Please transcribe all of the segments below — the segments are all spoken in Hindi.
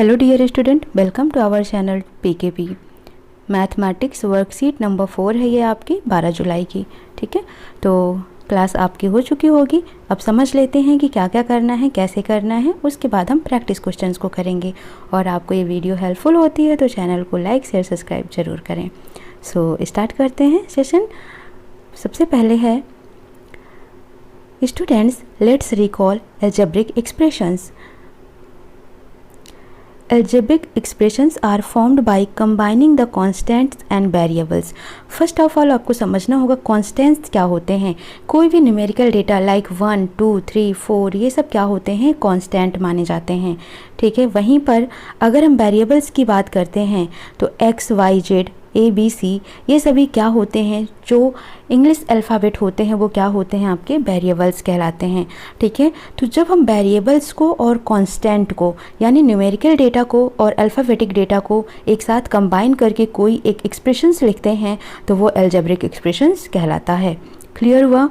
Hello dear student, welcome to our channel PKP. Mathematics worksheet number 4 है ये आपकी 12 जुलाई की। ठीक है, तो क्लास आपकी हो चुकी होगी। अब समझ लेते हैं कि क्या क्या करना है, कैसे करना है। उसके बाद हम प्रैक्टिस क्वेश्चंस को करेंगे। और आपको ये वीडियो हेल्पफुल होती है तो चैनल को लाइक शेयर सब्सक्राइब ज़रूर करें। सो स्टार्ट करते हैं सेशन। सबसे पहले है students, let's recall algebraic expressions. Algebraic expressions are formed by combining the constants and variables. First of all आपको समझना होगा constants क्या होते हैं। कोई भी न्यूमेरिकल डेटा लाइक 1, 2, 3, 4 ये सब क्या होते हैं, constant माने जाते हैं। ठीक है, वहीं पर अगर हम वेरिएबल्स की बात करते हैं तो x, y, z, A B C ये सभी क्या होते हैं, जो इंग्लिश अल्फ़ाबेट होते हैं वो क्या होते हैं, आपके वेरिएबल्स कहलाते हैं। ठीक है, तो जब हम वेरिएबल्स को और कांस्टेंट को यानी न्यूमेरिकल डेटा को और अल्फ़ाबेटिक डेटा को एक साथ कंबाइन करके कोई एक एक्सप्रेशंस लिखते हैं तो वो अलजेब्रिक एक्सप्रेशंस कहलाता है। क्लियर हुआ?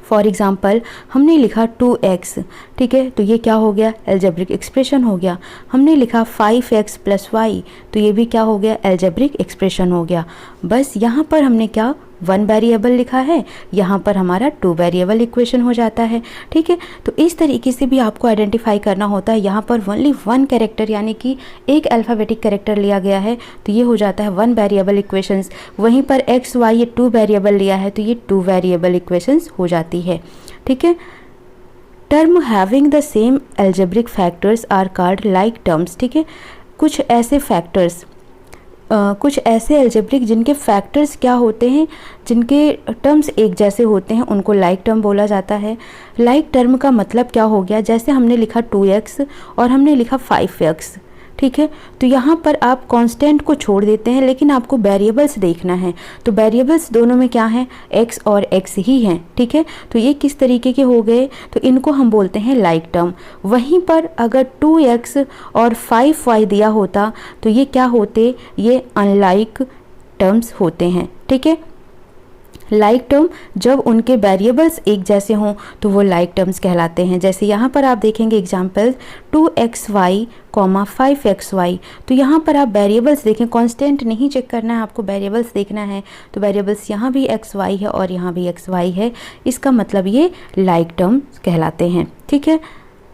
फॉर एग्ज़ाम्पल हमने लिखा 2x, ठीक है, तो ये क्या हो गया, अलजेब्रिक एक्सप्रेशन हो गया। हमने लिखा 5x + y, तो ये भी क्या हो गया, अलजेब्रिक एक्सप्रेशन हो गया। बस यहाँ पर हमने क्या 1 वेरिएबल लिखा है, यहाँ पर हमारा 2 वेरिएबल इक्वेशन हो जाता है। ठीक है, तो इस तरीके से भी आपको आइडेंटिफाई करना होता है। यहाँ पर ओनली 1 कैरेक्टर यानी कि एक अल्फ़ाबेटिक कैरेक्टर लिया गया है तो ये हो जाता है 1 वेरिएबल इक्वेशंस। वहीं पर x, y ये 2 वेरिएबल लिया है तो ये 2 वेरिएबल इक्वेशंस हो जाती है। ठीक है, term having the same algebraic factors are called like terms. ठीक है, कुछ ऐसे फैक्टर्स कुछ ऐसे अलजेब्रिक जिनके फैक्टर्स क्या होते हैं, जिनके टर्म्स एक जैसे होते हैं उनको लाइक टर्म बोला जाता है। लाइक टर्म का मतलब क्या हो गया, जैसे हमने लिखा 2x और हमने लिखा 5x। ठीक है, तो यहाँ पर आप कांस्टेंट को छोड़ देते हैं लेकिन आपको वेरिएबल्स देखना है। तो वेरिएबल्स दोनों में क्या है, x और x ही हैं। ठीक है, तो ये किस तरीके के हो गए, तो इनको हम बोलते हैं लाइक टर्म। वहीं पर अगर 2x और 5y दिया होता तो ये क्या होते, ये अनलाइक टर्म्स होते हैं। ठीक है, लाइक टर्म जब उनके वेरिएबल्स एक जैसे हों तो वो लाइक टर्म्स कहलाते हैं। जैसे यहाँ पर आप देखेंगे एग्जांपल 2xy, 5xy, तो यहाँ पर आप वेरिएबल्स देखें, कांस्टेंट नहीं चेक करना है, आपको वेरिएबल्स देखना है। तो वेरिएबल्स यहाँ भी xy है और यहाँ भी xy है, इसका मतलब ये लाइक टर्म्स कहलाते हैं। ठीक है,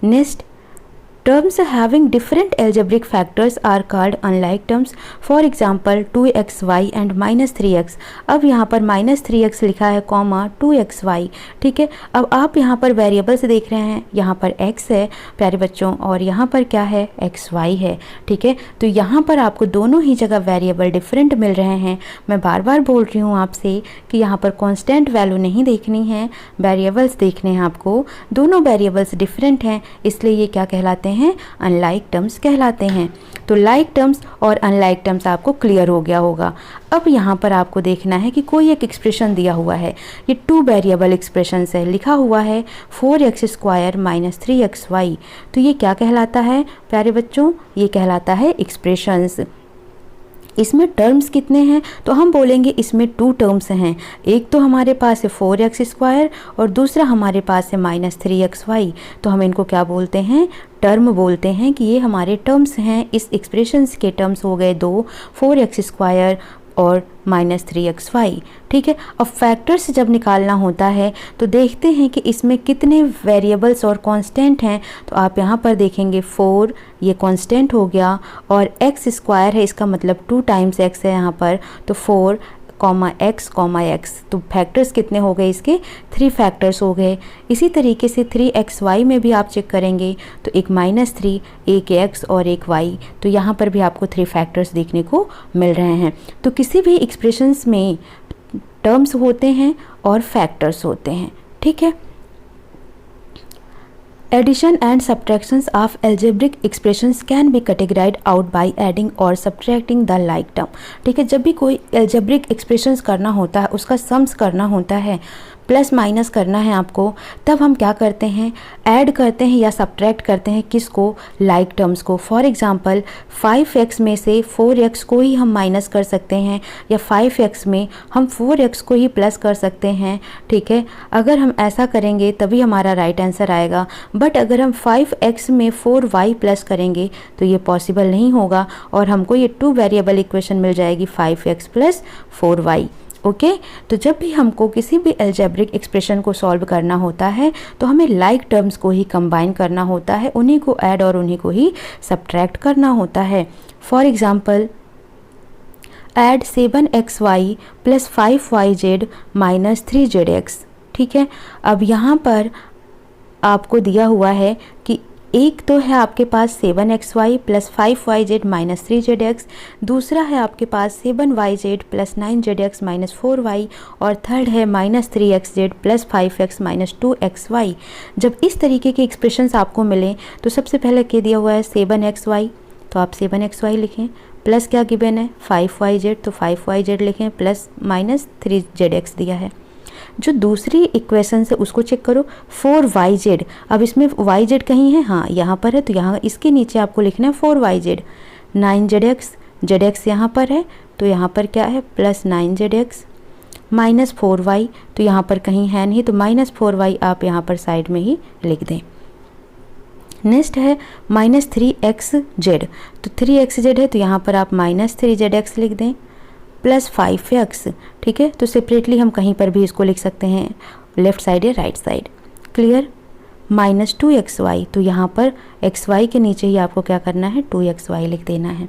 next, terms having different algebraic factors are called unlike terms. For example 2xy and -3x. अब यहाँ पर -3x लिखा है कॉमा 2xy। ठीक है, अब आप यहाँ पर वेरिएबल्स देख रहे हैं, यहाँ पर x है प्यारे बच्चों और यहाँ पर क्या है, xy है। ठीक है, तो यहाँ पर आपको दोनों ही जगह वेरिएबल डिफरेंट मिल रहे हैं। मैं बार बार बोल रही हूँ आपसे कि यहाँ पर कांस्टेंट वैल्यू नहीं देखनी है, वेरिएबल्स देखने हैं आपको। दोनों वेरिएबल्स डिफरेंट हैं इसलिए ये क्या कहलाते हैं, अनलाइक टर्म्स कहलाते हैं। तो लाइक टर्म्स और अनलाइक टर्म्स आपको क्लियर हो गया होगा। अब यहाँ पर आपको देखना है कि कोई एक एक्सप्रेशन दिया हुआ है, ये 2 वेरिएबल एक्सप्रेशन है, लिखा हुआ है 4x² - 3xy, तो ये क्या कहलाता है प्यारे बच्चों, ये कहलाता है एक्सप्रेशंस। इसमें टर्म्स कितने हैं, तो हम बोलेंगे इसमें 2 टर्म्स हैं। एक तो हमारे पास है 4x² और दूसरा हमारे पास है -3xy, तो हम इनको क्या बोलते हैं, टर्म बोलते हैं कि ये हमारे टर्म्स हैं। इस एक्सप्रेशंस के टर्म्स हो गए 2, 4x² और -3xy। ठीक है, अब फैक्टर्स जब निकालना होता है तो देखते हैं कि इसमें कितने वेरिएबल्स और कांस्टेंट हैं। तो आप यहाँ पर देखेंगे 4 ये कांस्टेंट हो गया और x² है, इसका मतलब 2 टाइम्स x है यहाँ पर, तो 4, x, तो फैक्टर्स कितने हो गए इसके, 3 फैक्टर्स हो गए। इसी तरीके से 3xy में भी आप चेक करेंगे तो एक -3, एक x और एक y, तो यहाँ पर भी आपको 3 फैक्टर्स देखने को मिल रहे हैं। तो किसी भी एक्सप्रेशंस में टर्म्स होते हैं और फैक्टर्स होते हैं। ठीक है, Addition and subtractions of algebraic expressions can be categorized out by adding or subtracting the like term. ठीक है, जब भी कोई algebraic expressions करना होता है, उसका सम्स करना होता है, प्लस माइनस करना है आपको, तब हम क्या करते हैं, ऐड करते हैं या सब्ट्रैक्ट करते हैं किसको, लाइक टर्म्स को। फॉर एग्जांपल 5x में से 4x को ही हम माइनस कर सकते हैं, या 5x में हम 4x को ही प्लस कर सकते हैं, ठीक है। अगर हम ऐसा करेंगे तभी हमारा राइट आंसर आएगा। बट अगर हम 5x में 4y प्लस करेंगे तो ये पॉसिबल नहीं होगा और हमको ये 2 वेरिएबल इक्वेशन मिल जाएगी 5x प्लस 4y। ओके तो जब भी हमको किसी भी अलजेब्रिक एक्सप्रेशन को सॉल्व करना होता है तो हमें लाइक टर्म्स को ही कंबाइन करना होता है, उन्हीं को ऐड और उन्हीं को ही सब्ट्रैक्ट करना होता है। For example add 7xy plus 5yz minus 3zx, ठीक है। अब यहाँ पर आपको दिया हुआ है कि एक तो है आपके पास 7xy plus 5yz minus 3zx, दूसरा है आपके पास 7yz plus 9zx minus 4y, और थर्ड है minus 3xz plus 5x minus 2xy। जब इस तरीके के एक्सप्रेशंस आपको मिलें तो सबसे पहले क्या दिया हुआ है 7xy, तो आप 7xy लिखें, प्लस क्या गिवन है 5yz, तो 5yz लिखें, प्लस माइनस 3zx दिया है। जो दूसरी इक्वेशन है उसको चेक करो 4yz, अब इसमें yz कहीं है, हाँ यहाँ पर है, तो यहाँ इसके नीचे आपको लिखना है 4yz, 9zx, zx यहाँ पर है तो यहाँ पर क्या है प्लस 9zx माइनस 4y, तो यहाँ पर कहीं है नहीं तो माइनस 4y आप यहाँ पर साइड में ही लिख दें। नेक्स्ट है माइनस 3xz, तो 3xz है तो यहाँ पर आप माइनस 3zx लिख दें, प्लस 5x, ठीक है। तो सेपरेटली हम कहीं पर भी इसको लिख सकते हैं, लेफ्ट साइड या right side, clear. Minus 2xy, तो यहाँ पर xy के नीचे ही आपको क्या करना है 2xy लिख देना है।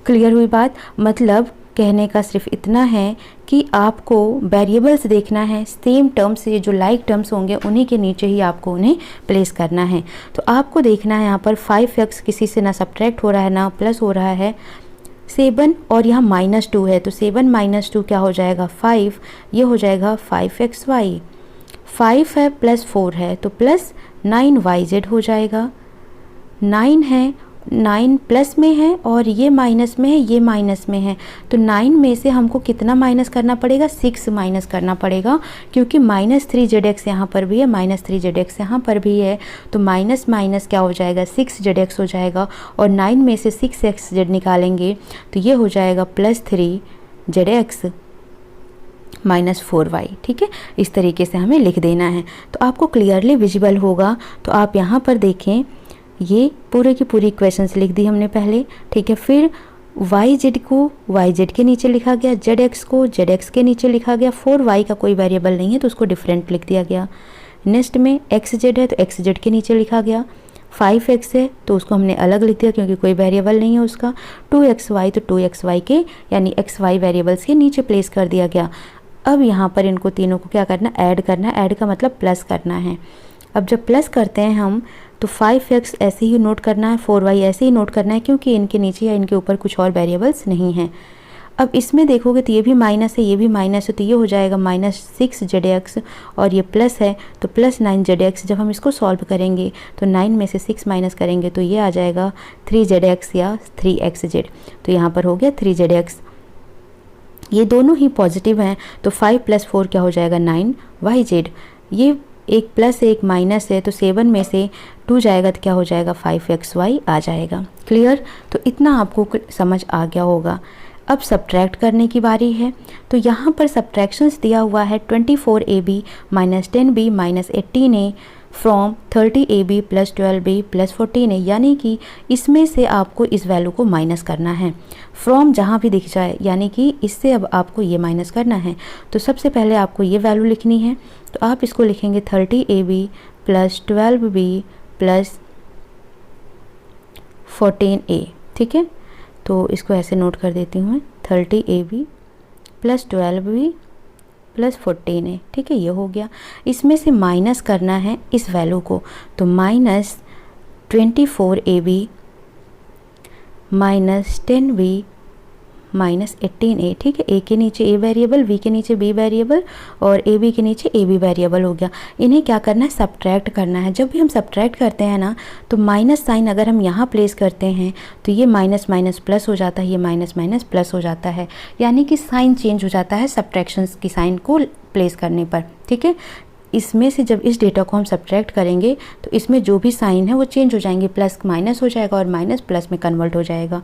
क्लियर हुई बात। मतलब कहने का सिर्फ इतना है कि आपको वेरिएबल्स देखना है, सेम टर्म्स से जो लाइक टर्म्स होंगे उन्हीं के नीचे ही आपको उन्हें प्लेस करना है। तो आपको देखना है यहाँ पर 5x किसी से ना सब्ट्रैक्ट हो रहा है ना प्लस हो रहा है, 7 और यहाँ माइनस 2 है तो 7 माइनस 2 क्या हो जाएगा 5, ये हो जाएगा 5xy, 5 है प्लस 4 है तो प्लस 9yz हो जाएगा, 9 है, 9 प्लस में है और ये माइनस में है, ये माइनस में है, तो 9 में से हमको कितना माइनस करना पड़ेगा 6 माइनस करना पड़ेगा, क्योंकि माइनस 3zx यहाँ पर भी है, माइनस 3zx यहाँ पर भी है, तो माइनस माइनस क्या हो जाएगा 6zx हो जाएगा, और 9 में से 6xz निकालेंगे तो ये हो जाएगा प्लस 3zx माइनस 4y, ठीक है। इस तरीके से हमें लिख देना है तो आपको क्लियरली विजिबल होगा। तो आप यहाँ पर देखें, ये पूरे की पूरी इक्वेशंस लिख दी हमने पहले, ठीक है। फिर yz को yz के नीचे लिखा गया, zx को zx के नीचे लिखा गया, 4y का कोई वेरिएबल नहीं है तो उसको डिफरेंट लिख दिया गया। नेक्स्ट में xz है तो xz के नीचे लिखा गया, 5x है तो उसको हमने अलग लिख दिया क्योंकि कोई वेरिएबल नहीं है उसका, 2xy तो 2xy के यानी xy वेरिएबल्स के नीचे प्लेस कर दिया गया। अब यहाँ पर इनको तीनों को क्या करना, ऐड करना है, ऐड का मतलब प्लस करना है। अब जब प्लस करते हैं हम तो 5x ऐसे ही नोट करना है, 4y ऐसे ही नोट करना है क्योंकि इनके नीचे या इनके ऊपर कुछ और वेरिएबल्स नहीं हैं। अब इसमें देखोगे तो ये भी माइनस है, ये भी माइनस है, तो ये हो जाएगा माइनस 6zx और ये प्लस है तो प्लस 9zx। जब हम इसको सॉल्व करेंगे तो 9 में से 6 माइनस करेंगे तो ये आ जाएगा 3zx या 3xz, तो यहाँ पर हो गया 3zx। ये दोनों ही पॉजिटिव हैं तो 5 प्लस 4 क्या हो जाएगा 9yz। ये एक प्लस एक माइनस है तो 7 में से 2 जाएगा तो क्या हो जाएगा 5xy आ जाएगा। क्लियर। तो इतना आपको समझ आ गया होगा। अब सब्ट्रैक्ट करने की बारी है। तो यहाँ पर सब्ट्रैक्शंस दिया हुआ है 24ab minus 10b minus 18a from 30ab plus 12b plus 14a, यानी कि इसमें से आपको इस वैल्यू को माइनस करना है। फ्रॉम जहाँ भी दिख जाए यानी कि इससे अब आपको ये माइनस करना है। तो सबसे पहले आपको ये वैल्यू लिखनी है, तो आप इसको लिखेंगे 30ab plus 12b plus 14a, ठीक है। तो इसको ऐसे नोट कर देती हूँ मैं, 30ab plus 12b plus 14a, ठीक है, ये हो गया। इसमें से माइनस करना है इस वैल्यू को, तो minus 24ab minus 10b -18a, ठीक है। ए के नीचे ए वेरिएबल, बी के नीचे बी वेरिएबल और ए बी के नीचे ए बी वेरिएबल हो गया। इन्हें क्या करना है, सब्ट्रैक्ट करना है। जब भी हम सब्ट्रैक्ट करते हैं ना, तो माइनस साइन अगर हम यहाँ प्लेस करते हैं तो ये माइनस माइनस प्लस हो जाता है, ये माइनस माइनस प्लस हो जाता है, यानी कि साइन चेंज हो जाता है सब्ट्रैक्शंस की साइन को प्लेस करने पर, ठीक है। इसमें से जब इस डेटा को हम सब्ट्रैक्ट करेंगे तो इसमें जो भी साइन है वो चेंज हो जाएंगे, प्लस माइनस हो जाएगा और माइनस प्लस में कन्वर्ट हो जाएगा।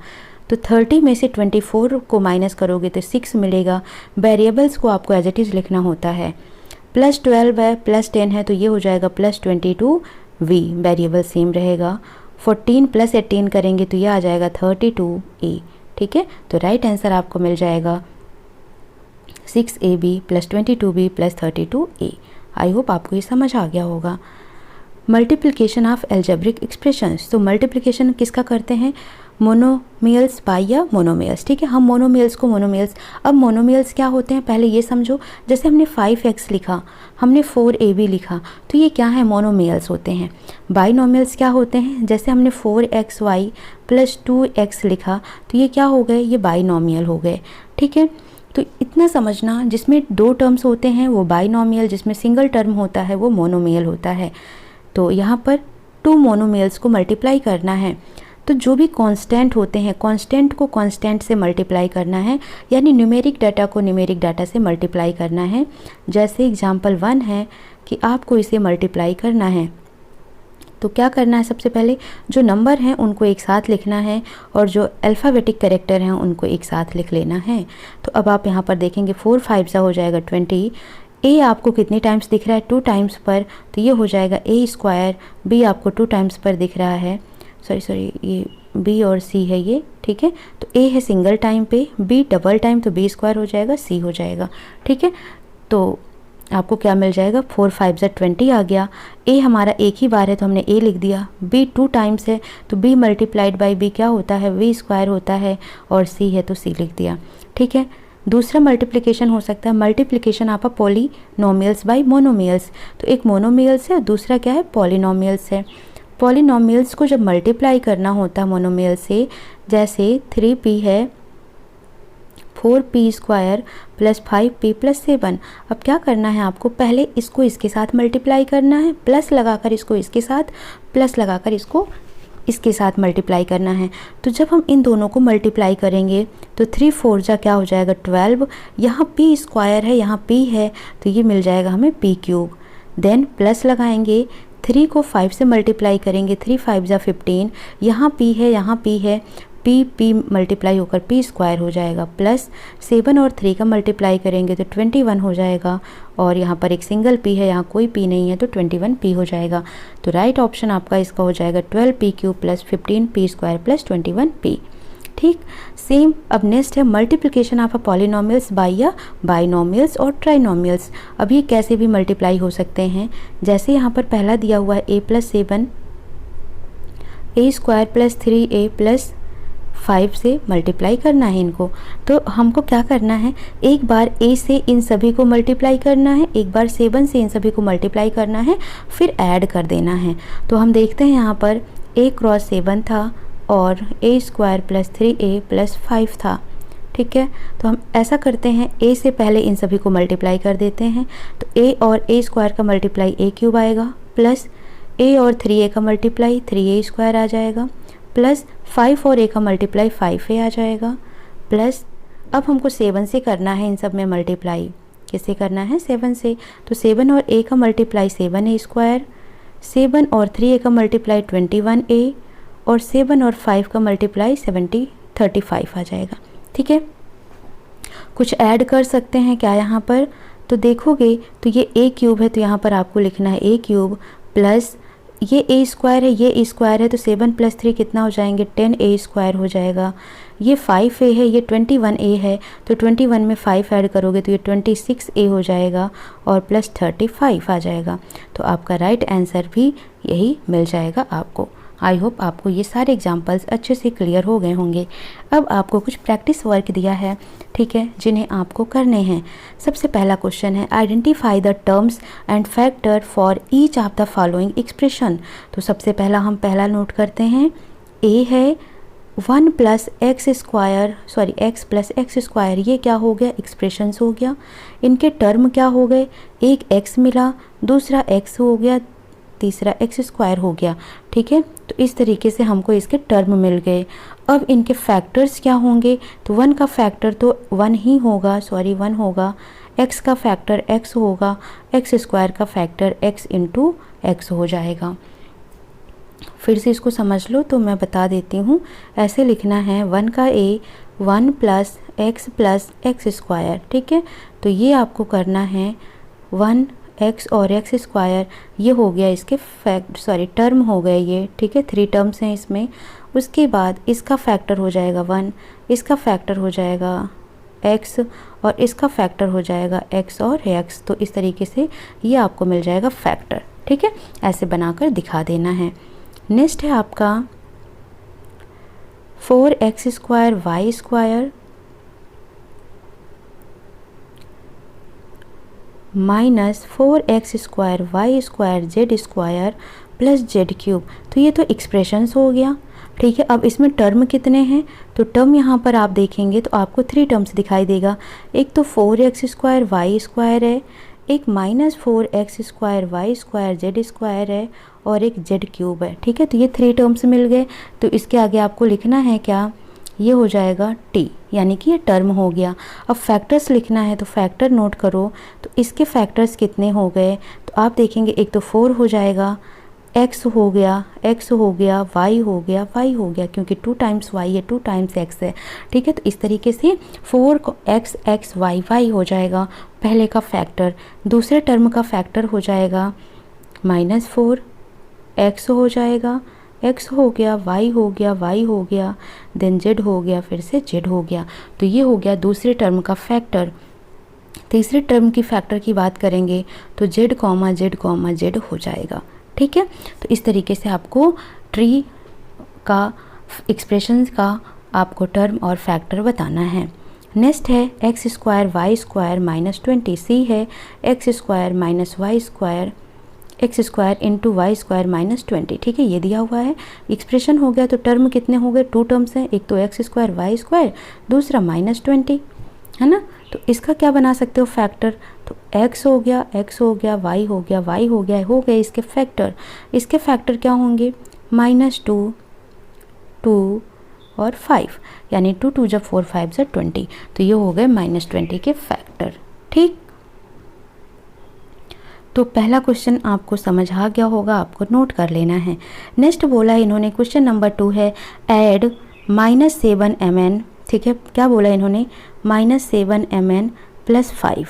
तो 30 में से 24 को माइनस करोगे तो 6 मिलेगा। वेरिएबल्स को आपको एज इट इज़ लिखना होता है। +12 है, +10 है, तो ये हो जाएगा +22v, वेरिएबल सेम रहेगा। 14 + 18 करेंगे तो ये आ जाएगा 32a, ठीक है। तो राइट आंसर आपको मिल जाएगा 6ab + 22b + 32a। I hope आपको ये समझ आ गया होगा। मल्टीप्लिकेशन ऑफ एल्जेब्रिक एक्सप्रेशंस, तो मल्टीप्लिकेशन किसका करते हैं, मोनोमियल्स बाय या मोनोमियल्स, ठीक है। हम मोनोमियल्स को मोनोमियल्स, अब मोनोमियल्स क्या होते हैं पहले ये समझो। जैसे हमने 5x लिखा, हमने 4ab लिखा, तो ये क्या है, मोनोमियल्स होते हैं। बाइनोमियल्स क्या होते हैं, जैसे हमने 4xy + 2x लिखा, तो ये क्या हो गए, ये बाइनोमियल हो गए, ठीक है। तो इतना समझना, जिसमें 2 टर्म्स होते हैं वो बाइनोमियल, जिसमें सिंगल टर्म होता है वो मोनोमियल होता है। तो यहाँ पर 2 मोनोमियल्स को मल्टीप्लाई करना है। तो जो भी कांस्टेंट होते हैं, कांस्टेंट को कांस्टेंट से मल्टीप्लाई करना है, यानी न्यूमेरिक डाटा को न्यूमेरिक डाटा से मल्टीप्लाई करना है। जैसे एग्जांपल 1 है कि आपको इसे मल्टीप्लाई करना है, तो क्या करना है, सबसे पहले जो नंबर हैं उनको एक साथ लिखना है और जो अल्फ़ाबेटिक कैरेक्टर हैं उनको एक साथ लिख लेना है। तो अब आप यहाँ पर देखेंगे 4 5 हो जाएगा 20। ए आपको कितने टाइम्स दिख रहा है, 2 टाइम्स पर, तो ये हो जाएगा a²। बी आपको 2 टाइम्स पर दिख रहा है, सॉरी ये बी और सी है ये, ठीक है। तो ए है सिंगल टाइम पे, बी डबल टाइम, तो b² हो जाएगा, सी हो जाएगा, ठीक है। तो आपको क्या मिल जाएगा, 4 5 20 आ गया। ए हमारा एक ही बार है तो हमने ए लिख दिया। बी 2 टाइम्स है तो b मल्टीप्लाइड बाई बी क्या होता है, v² होता है, और सी है तो सी लिख दिया, ठीक है। दूसरा मल्टीप्लिकेशन हो सकता है मल्टीप्लिकेशन आप पॉलीनोमियल्स बाई मोनोमियल्स। तो एक मोनोमियल्स है और दूसरा क्या है, पॉलीनोमियल्स है। पॉलीनोमियल्स को जब मल्टीप्लाई करना होता है मोनोमियल से, जैसे 3p है 4p² + 5p + 7। अब क्या करना है आपको, पहले इसको इसके साथ मल्टीप्लाई करना है, प्लस लगाकर इसको इसके साथ, प्लस लगाकर इसको इसके साथ मल्टीप्लाई करना है। तो जब हम इन दोनों को मल्टीप्लाई करेंगे तो 3 4 क्या हो जाएगा 12। यहाँ p² है, यहाँ p है, तो ये मिल जाएगा हमें p³। देन प्लस लगाएंगे, 3 को 5 से मल्टीप्लाई करेंगे, 3 5 15। यहाँ p है, यहाँ p है, p मल्टीप्लाई होकर p² हो जाएगा, प्लस 7 और 3 का मल्टीप्लाई करेंगे तो 21 हो जाएगा, और यहाँ पर एक सिंगल p है, यहाँ कोई p नहीं है तो 21p हो जाएगा। तो राइट ऑप्शन आपका इसका हो जाएगा 12p³ + 15p² + 21p, ठीक। सेम अब नेक्स्ट है मल्टीप्लिकेशन ऑफ पॉलीनोमियल्स बाय या बाइनोमियल्स और ट्राइनोमियल्स। अब ये कैसे भी मल्टीप्लाई हो सकते हैं, जैसे यहाँ पर पहला दिया हुआ है a + 7 a² + 3a + 5 से मल्टीप्लाई करना है इनको। तो हमको क्या करना है, एक बार a से इन सभी को मल्टीप्लाई करना है, एक बार 7 से इन सभी को मल्टीप्लाई करना है, फिर ऐड कर देना है। तो हम देखते हैं यहाँ पर a × 7 था और a² + 3a + 5 था, ठीक है। तो हम ऐसा करते हैं, a से पहले इन सभी को मल्टीप्लाई कर देते हैं, तो a और a² का मल्टीप्लाई a³ आएगा, प्लस a और 3a का मल्टीप्लाई 3a² आ जाएगा, प्लस 5 और a का मल्टीप्लाई 5a आ जाएगा, प्लस अब हमको 7 से करना है इन सब में मल्टीप्लाई। किससे करना है, 7 से। तो 7 और a का मल्टीप्लाई 7a², 7 और 3a का मल्टीप्लाई 21a, और 7 और 5 का मल्टीप्लाई 35 आ जाएगा, ठीक है। कुछ ऐड कर सकते हैं क्या यहाँ पर, तो देखोगे तो ये a³ है, तो यहाँ पर आपको लिखना है a³ प्लस ये a² है, ये a² है, तो 7 + 3 कितना हो जाएंगे 10a² हो जाएगा। ये 5a है, ये 21a है, तो 21 में 5 ऐड करोगे तो ये 26a हो जाएगा, और प्लस 35 आ जाएगा। तो आपका राइट आंसर भी यही मिल जाएगा आपको। आई होप आपको ये सारे एग्जाम्पल्स अच्छे से क्लियर हो गए होंगे। अब आपको कुछ प्रैक्टिस वर्क दिया है, ठीक है, जिन्हें आपको करने हैं। सबसे पहला क्वेश्चन है identify the terms and factor for each of the following expression. तो सबसे पहला हम पहला नोट करते हैं, a है one plus x square sorry x plus x square, ये क्या हो गया, एक्सप्रेशंस हो गया। इनके टर्म क्या हो गए, एक एक्स मिला, दूसरा एक्स हो गया, तीसरा एक्स स्क्वायर हो गया। ठीक है, तो इस तरीके से हमको इसके टर्म मिल गए। अब इनके फैक्टर्स क्या होंगे, तो वन का फैक्टर तो वन ही होगा, सॉरी वन होगा, एक्स का फैक्टर एक्स होगा, एक्स स्क्वायर का फैक्टर एक्स इंटू एक्स हो जाएगा। फिर से इसको समझ लो तो मैं बता देती हूँ। ऐसे लिखना है, वन का ए वन प्लस एक्स स्क्वायर। ठीक है, तो ये आपको करना है वन एक्स और एक्स स्क्वायर, ये हो गया इसके टर्म हो गए ये। ठीक है, थ्री टर्म्स हैं इसमें। उसके बाद इसका फैक्टर हो जाएगा वन, इसका फैक्टर हो जाएगा एक्स और इसका फैक्टर हो जाएगा एक्स और एक्स। तो इस तरीके से ये आपको मिल जाएगा फैक्टर। ठीक है, ऐसे बनाकर दिखा देना है। नेक्स्ट है आपका 4x square Y square minus 4x square Y square Z square plus Z cube. तो ये तो एक्सप्रेशंस हो गया। ठीक है, अब इसमें टर्म कितने हैं, तो टर्म यहाँ पर आप देखेंगे तो आपको थ्री टर्म्स दिखाई देगा। एक तो 4x स्क्वायर वाई स्क्वायर है, एक minus 4x square Y square Z square है और एक जेड क्यूब है। ठीक है, तो ये थ्री टर्म्स मिल गए। तो इसके आगे आपको लिखना है क्या, ये हो जाएगा t, यानी कि ये टर्म हो गया। अब फैक्टर्स लिखना है तो फैक्टर नोट करो। तो इसके फैक्टर्स कितने हो गए, तो आप देखेंगे एक तो 4 हो जाएगा, x हो गया, y हो गया क्योंकि 2 टाइम्स y है, 2 टाइम्स x है। ठीक है, तो इस तरीके से 4x x y हो जाएगा पहले का फैक्टर। दूसरे टर्म का फैक्टर हो जाएगा -4 x हो जाएगा, x हो गया, y हो गया, देन z हो गया, फिर से z हो गया। तो ये हो गया दूसरे टर्म का फैक्टर। तीसरे टर्म की फैक्टर की बात करेंगे तो z, z हो जाएगा। ठीक है, तो इस तरीके से आपको ट्री का एक्सप्रेशंस का आपको टर्म और फैक्टर बताना है। नेक्स्ट है X square Y square minus 20, C है X square minus Y square X square into Y square minus 20। ठीक है, ये दिया हुआ है, एक्सप्रेशन हो गया। तो टर्म कितने हो गए, 2 टर्म्स हैं, एक तो एक्स स्क्वायर वाई स्क्वायर, दूसरा -20 है ना। तो इसका क्या बना सकते हो फैक्टर, तो x हो गया, y हो गया इसके फैक्टर। इसके फैक्टर क्या होंगे, -2 2 और 5, यानी 2 2 जब 4 5 जब 20, तो ये हो गए -20 के फैक्टर। ठीक, तो पहला क्वेश्चन आपको समझ आ गया होगा, आपको नोट कर लेना है। नेक्स्ट बोला इन्होंने क्वेश्चन नंबर 2 है ऐड -7 mn। ठीक है, क्या बोला इन्होंने, -7 mn + 5।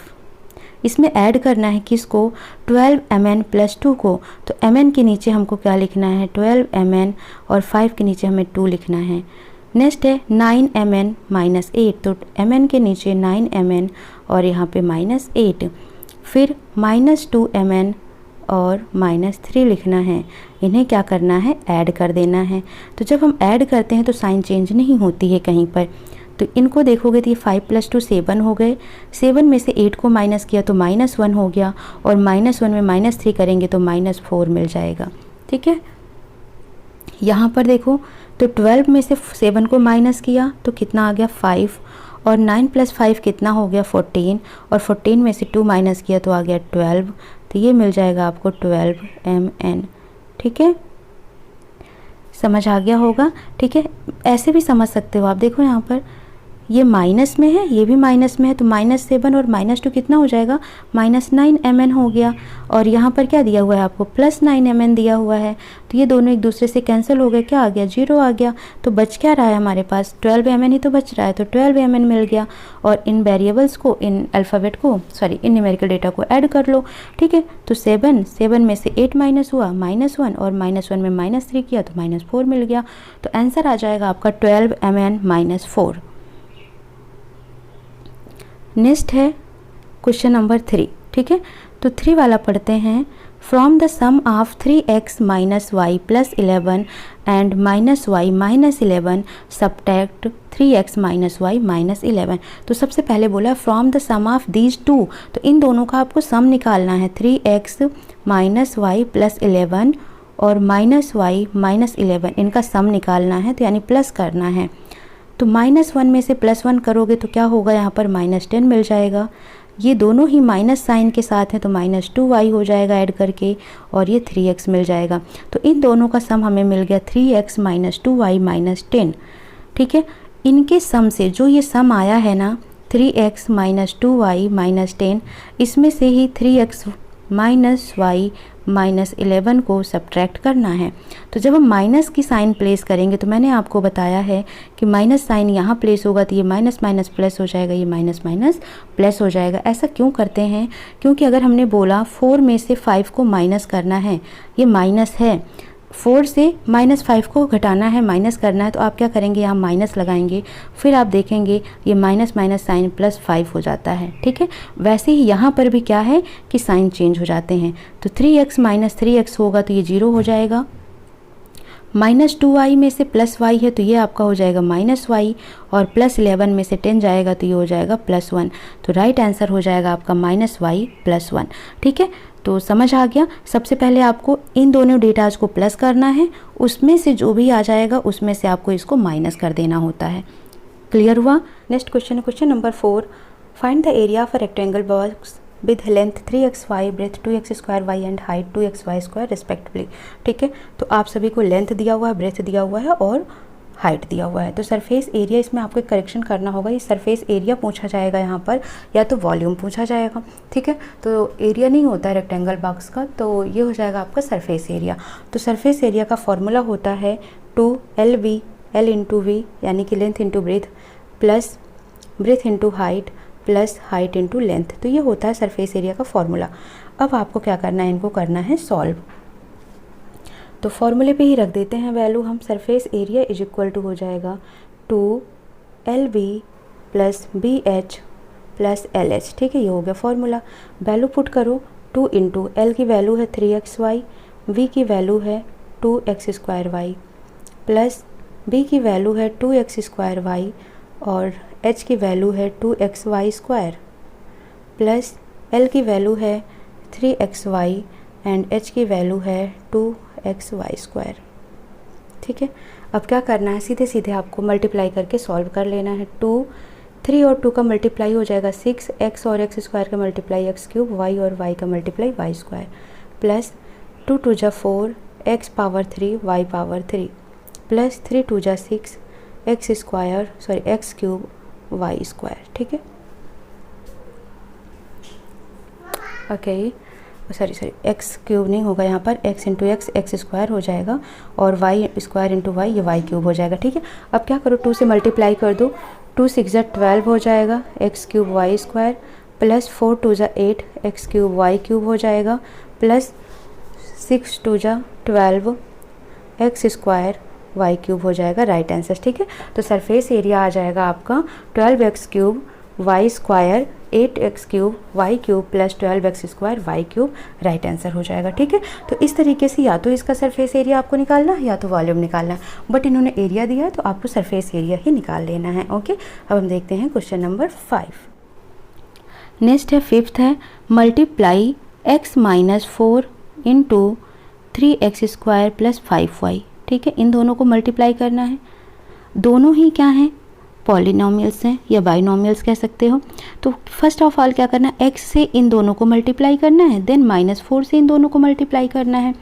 इसमें ऐड करना है किसको, 12 mn + 2 को। तो mn के नीचे हमको क्या लिखना है, 12 mn और 5 के नीचे हमें 2 लिखना है। नेक्स्ट है 9 mn - 8, तो mn के नीचे 9 mn और यहाँ पे -8। फिर -2 mn और -3 लिखना है। इन्हें क्या करना है, ऐड कर देना है। तो जब हम ऐड करते हैं तो साइन चेंज नहीं होती है कहीं पर। तो इनको देखोगे तो ये 5 + 2 7 हो गए। 7 में से 8 को माइनस किया तो -1 हो गया, और -1 में -3 करेंगे तो -4 मिल जाएगा। ठीक है, यहाँ पर देखो तो 12 में से 7 को माइनस किया तो कितना आ गया 5, और 9 + 5 कितना हो गया 14, और 14 में से 2 माइनस किया तो आ गया 12। तो ये मिल जाएगा आपको 12 mn। ठीक है, समझ आ गया होगा। ठीक है, ऐसे भी समझ सकते हो आप, देखो यहाँ पर ये माइनस में है, ये भी माइनस में है, तो -7 और -2 कितना हो जाएगा, -9 mn हो गया। और यहाँ पर क्या दिया हुआ है आपको, +9 mn दिया हुआ है। तो ये दोनों एक दूसरे से कैंसिल हो गए, क्या आ गया, 0 आ गया। तो बच क्या रहा है हमारे पास, 12 mn ही तो बच रहा है, तो 12 mn मिल गया। और इन वेरिएबल्स को, इन अल्फ़ाबेट को, सॉरी इन न्यूमेरिकल डेटा को ऐड कर लो। ठीक है, तो 7 में से 8 माइनस हुआ -1, और -1 में -3 किया तो -4 मिल गया। तो आंसर आ जाएगा आपका 12 mn - 4। नेक्स्ट है क्वेश्चन नंबर 3। ठीक है, तो 3 वाला पढ़ते हैं। From the sum of 3x - y + 11 and -y - 11 subtract 3x - y - 11। तो सबसे पहले बोला from the sum of these two, तो इन दोनों का आपको सम निकालना है। 3x - y + 11 और -y -11 इनका सम निकालना है, तो यानी प्लस करना है। तो -1 में से +1 करोगे तो क्या होगा, यहाँ पर -10 मिल जाएगा। ये दोनों ही माइनस साइन के साथ हैं तो -2y हो जाएगा ऐड करके, और ये 3x मिल जाएगा। तो इन दोनों का सम हमें मिल गया 3x - 2y - 10। ठीक है, इनके सम से जो ये सम आया है ना 3x - 2y - 10, इसमें से ही 3x - y - 11 को सब्ट्रैक्ट करना है। तो जब हम माइनस की साइन प्लेस करेंगे, तो मैंने आपको बताया है कि माइनस साइन यहाँ प्लेस होगा तो ये माइनस माइनस प्लस हो जाएगा, ये माइनस माइनस प्लस हो जाएगा। ऐसा क्यों करते हैं, क्योंकि अगर हमने बोला 4 में से 5 को माइनस करना है, ये माइनस है, 4 से -5 को घटाना है, माइनस करना है, तो आप क्या करेंगे, यहाँ माइनस लगाएंगे, फिर आप देखेंगे ये माइनस माइनस साइन +5 हो जाता है। ठीक है, वैसे ही यहाँ पर भी क्या है कि साइन चेंज हो जाते हैं। तो 3x - 3x होगा तो ये 0 हो जाएगा, -2y में से +y है तो ये आपका हो जाएगा -y, और +11 में से 10 जाएगा तो ये हो जाएगा +1। तो राइट आंसर हो जाएगा आपका -y +1। ठीक है, तो समझ आ गया। सबसे पहले आपको इन दोनों डेटाज को प्लस करना है, उसमें से जो भी आ जाएगा उसमें से आपको इसको माइनस कर देना होता है। क्लियर हुआ। नेक्स्ट क्वेश्चन है question number 4, find the area of a rectangle box with length 3xy, breadth 2x² and height 2xy² respectively. ठीक है, तो आप सभी को लेंथ दिया हुआ है, ब्रेथ दिया हुआ है और हाइट दिया हुआ है। तो सरफेस एरिया, इसमें आपको एक करेक्शन करना होगा, ये सरफेस एरिया पूछा जाएगा यहाँ पर, या तो वॉल्यूम पूछा जाएगा। ठीक है, तो एरिया नहीं होता है रेक्टेंगल बॉक्स का, तो ये हो जाएगा आपका सरफेस एरिया। तो सरफेस एरिया का फॉर्मूला होता है 2LV, L इंटू वी यानी कि length into breadth, plus breadth into height, plus height into length. तो ये होता है सरफेस एरिया का फॉर्मूला। अब आपको क्या करना है, इनको करना है सॉल्व। तो फॉर्मूले पे ही रख देते हैं वैल्यू हम। Surface area is equal to हो जाएगा 2LB + BH + LH। ठीक है, ये हो गया फॉर्मूला। वैल्यू पुट करो, 2 इंटू L की वैल्यू है 3xy, V की वैल्यू है 2x² y, प्लस B की वैल्यू है 2x² y, और H की वैल्यू है 2xy², प्लस L की वैल्यू है 3xy एंड H की वैल्यू है 2xy²। ठीक है, अब क्या करना है, सीधे सीधे आपको मल्टीप्लाई करके सॉल्व कर लेना है। 3 और 2 का मल्टीप्लाई हो जाएगा 6, x और x² का मल्टीप्लाई x3, y और y का मल्टीप्लाई y², प्लस 2 2 जा 4, x power 3 y power 3, plus 3 2 जा 6, x3 y²। ठीक है, ओके, सॉरी x³ नहीं होगा यहाँ पर, x इंटू एक्स x² हो जाएगा, और y² इंटू वाई ये y³ हो जाएगा। ठीक है, अब क्या करो, 2 से मल्टीप्लाई कर दो, 2 6 जा 12 हो जाएगा, x³ y², प्लस 4 2 जा 8, x³ y³ हो जाएगा, प्लस 6 2 जा 12, x² y³ हो जाएगा। Right answer. ठीक है, तो सरफेस एरिया आ जाएगा आपका 12x³ y² 8x³ y³ plus 12x² y³। Right answer हो जाएगा। ठीक है, तो इस तरीके से या तो इसका सरफेस एरिया आपको निकालना है या तो वॉल्यूम निकालना है, बट इन्होंने एरिया दिया है तो आपको सरफेस एरिया ही निकाल लेना है। ओके, अब हम देखते हैं क्वेश्चन नंबर 5। नेक्स्ट है 5th है, multiply x - 4 into 3x² + 5y। ठीक है, इन दोनों को मल्टीप्लाई करना है। दोनों ही क्या हैं, पॉलिनोमियल्स हैं या बाइनोमियल्स कह सकते हो। तो फर्स्ट ऑफ ऑल क्या करना है, x से इन दोनों को मल्टीप्लाई करना है, देन -4 से इन दोनों को मल्टीप्लाई करना है।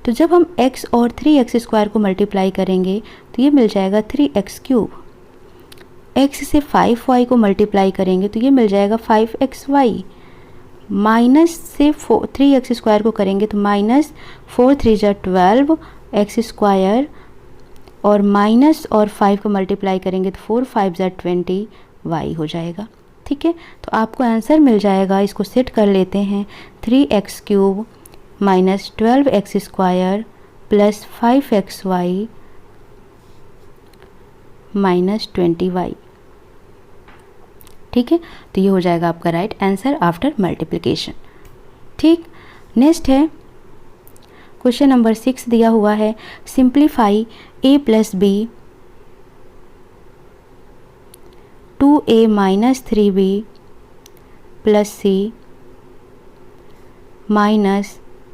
तो जब हम x और 3x² को मल्टीप्लाई करेंगे तो ये मिल जाएगा 3x³। x से 5y को मल्टीप्लाई करेंगे तो ये मिल जाएगा 5xy। माइनस से 3x² को करेंगे तो -4 3 जा 12 x², और माइनस और 5 को मल्टीप्लाई करेंगे तो 4 5 जा 20 y हो जाएगा। ठीक है, तो आपको आंसर मिल जाएगा, इसको सेट कर लेते हैं, 3x³ - 12x² + 5xy - 20y। ठीक है, तो ये हो जाएगा आपका राइट आंसर आफ्टर मल्टीप्लिकेशन। ठीक, नेक्स्ट है क्वेश्चन नंबर 6 दिया हुआ है, simplify a + b 2a - 3b + c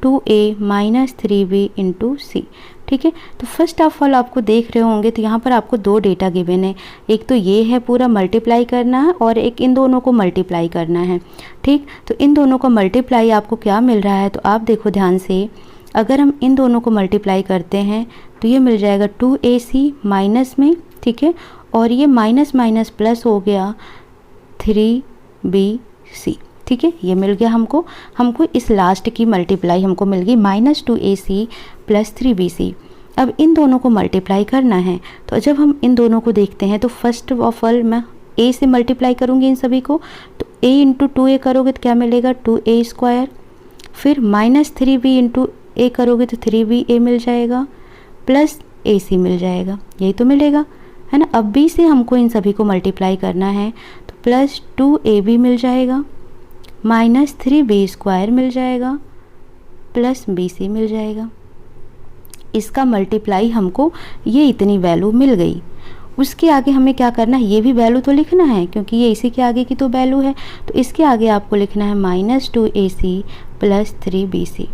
2a minus 3b into C. ठीक है, तो फर्स्ट ऑफ ऑल आपको देख रहे होंगे तो यहाँ पर आपको दो डेटा गिवन है, एक तो ये है पूरा मल्टीप्लाई करना है और एक इन दोनों को मल्टीप्लाई करना है। ठीक, तो इन दोनों को मल्टीप्लाई आपको क्या मिल रहा है, तो आप देखो ध्यान से, अगर हम इन दोनों को मल्टीप्लाई करते हैं तो ये मिल जाएगा 2ac माइनस में, ठीक है, और ये माइनस माइनस प्लस हो गया 3bc। ठीक है, ये मिल गया हमको इस लास्ट की मल्टीप्लाई हमको मिल गई -2ac प्लस 3bc। अब इन दोनों को मल्टीप्लाई करना है, तो जब हम इन दोनों को देखते हैं तो फर्स्ट ऑफ ऑल मैं a से मल्टीप्लाई करूँगी इन सभी को, तो a इंटू 2a करोगे तो क्या मिलेगा 2a स्क्वायर, फिर -3b इंटू a करोगे तो 3ba मिल जाएगा, प्लस ac मिल जाएगा, यही तो मिलेगा, है ना। अब b से हमको इन सभी को मल्टीप्लाई करना है, तो प्लस 2ab मिल जाएगा, -3b स्क्वायर मिल जाएगा, प्लस bc मिल जाएगा। इसका मल्टीप्लाई हमको ये इतनी वैल्यू मिल गई। उसके आगे हमें क्या करना है, ये भी वैल्यू तो लिखना है क्योंकि ये इसी के आगे की तो वैल्यू है, तो इसके आगे आपको लिखना है -2ac प्लस 3bc।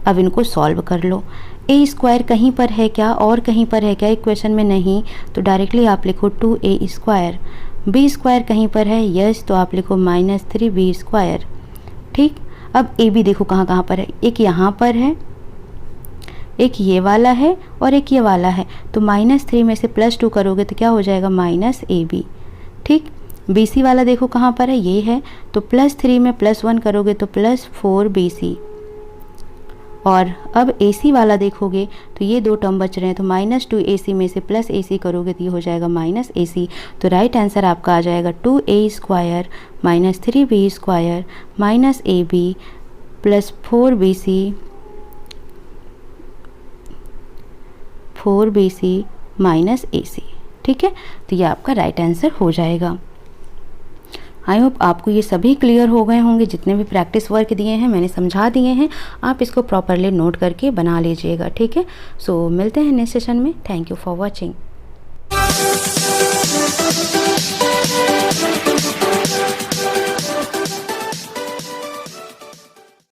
अब इनको सॉल्व कर लो। a स्क्वायर कहीं पर है क्या और कहीं पर है क्या इक्वेशन में, नहीं, तो डायरेक्टली आप लिखो 2a स्क्वायर। b स्क्वायर कहीं पर है, यस, तो आप लिखो -3b स्क्वायर। ठीक, अब a b देखो कहाँ कहाँ पर है, एक यहाँ पर है, एक ये वाला है और एक ये वाला है, तो -3 में से +2 करोगे तो क्या हो जाएगा -ab। ठीक, bc वाला देखो कहाँ पर है, ये है, तो +3 में +1 करोगे तो +4bc। और अब ac वाला देखोगे तो ये दो टर्म बच रहे हैं, तो -2ac में से +ac करोगे तो ये हो जाएगा -ac। तो राइट आंसर आपका आ जाएगा 2a square -3b square -ab plus 4bc -ac। ठीक है, तो ये आपका राइट आंसर हो जाएगा। आई होप आपको ये सभी क्लियर हो गए होंगे, जितने भी प्रैक्टिस वर्क दिए हैं मैंने समझा दिए हैं, आप इसको प्रॉपरली नोट करके बना लीजिएगा। ठीक है, सो मिलते हैं नेक्स्ट सेशन में। Thank you for watching.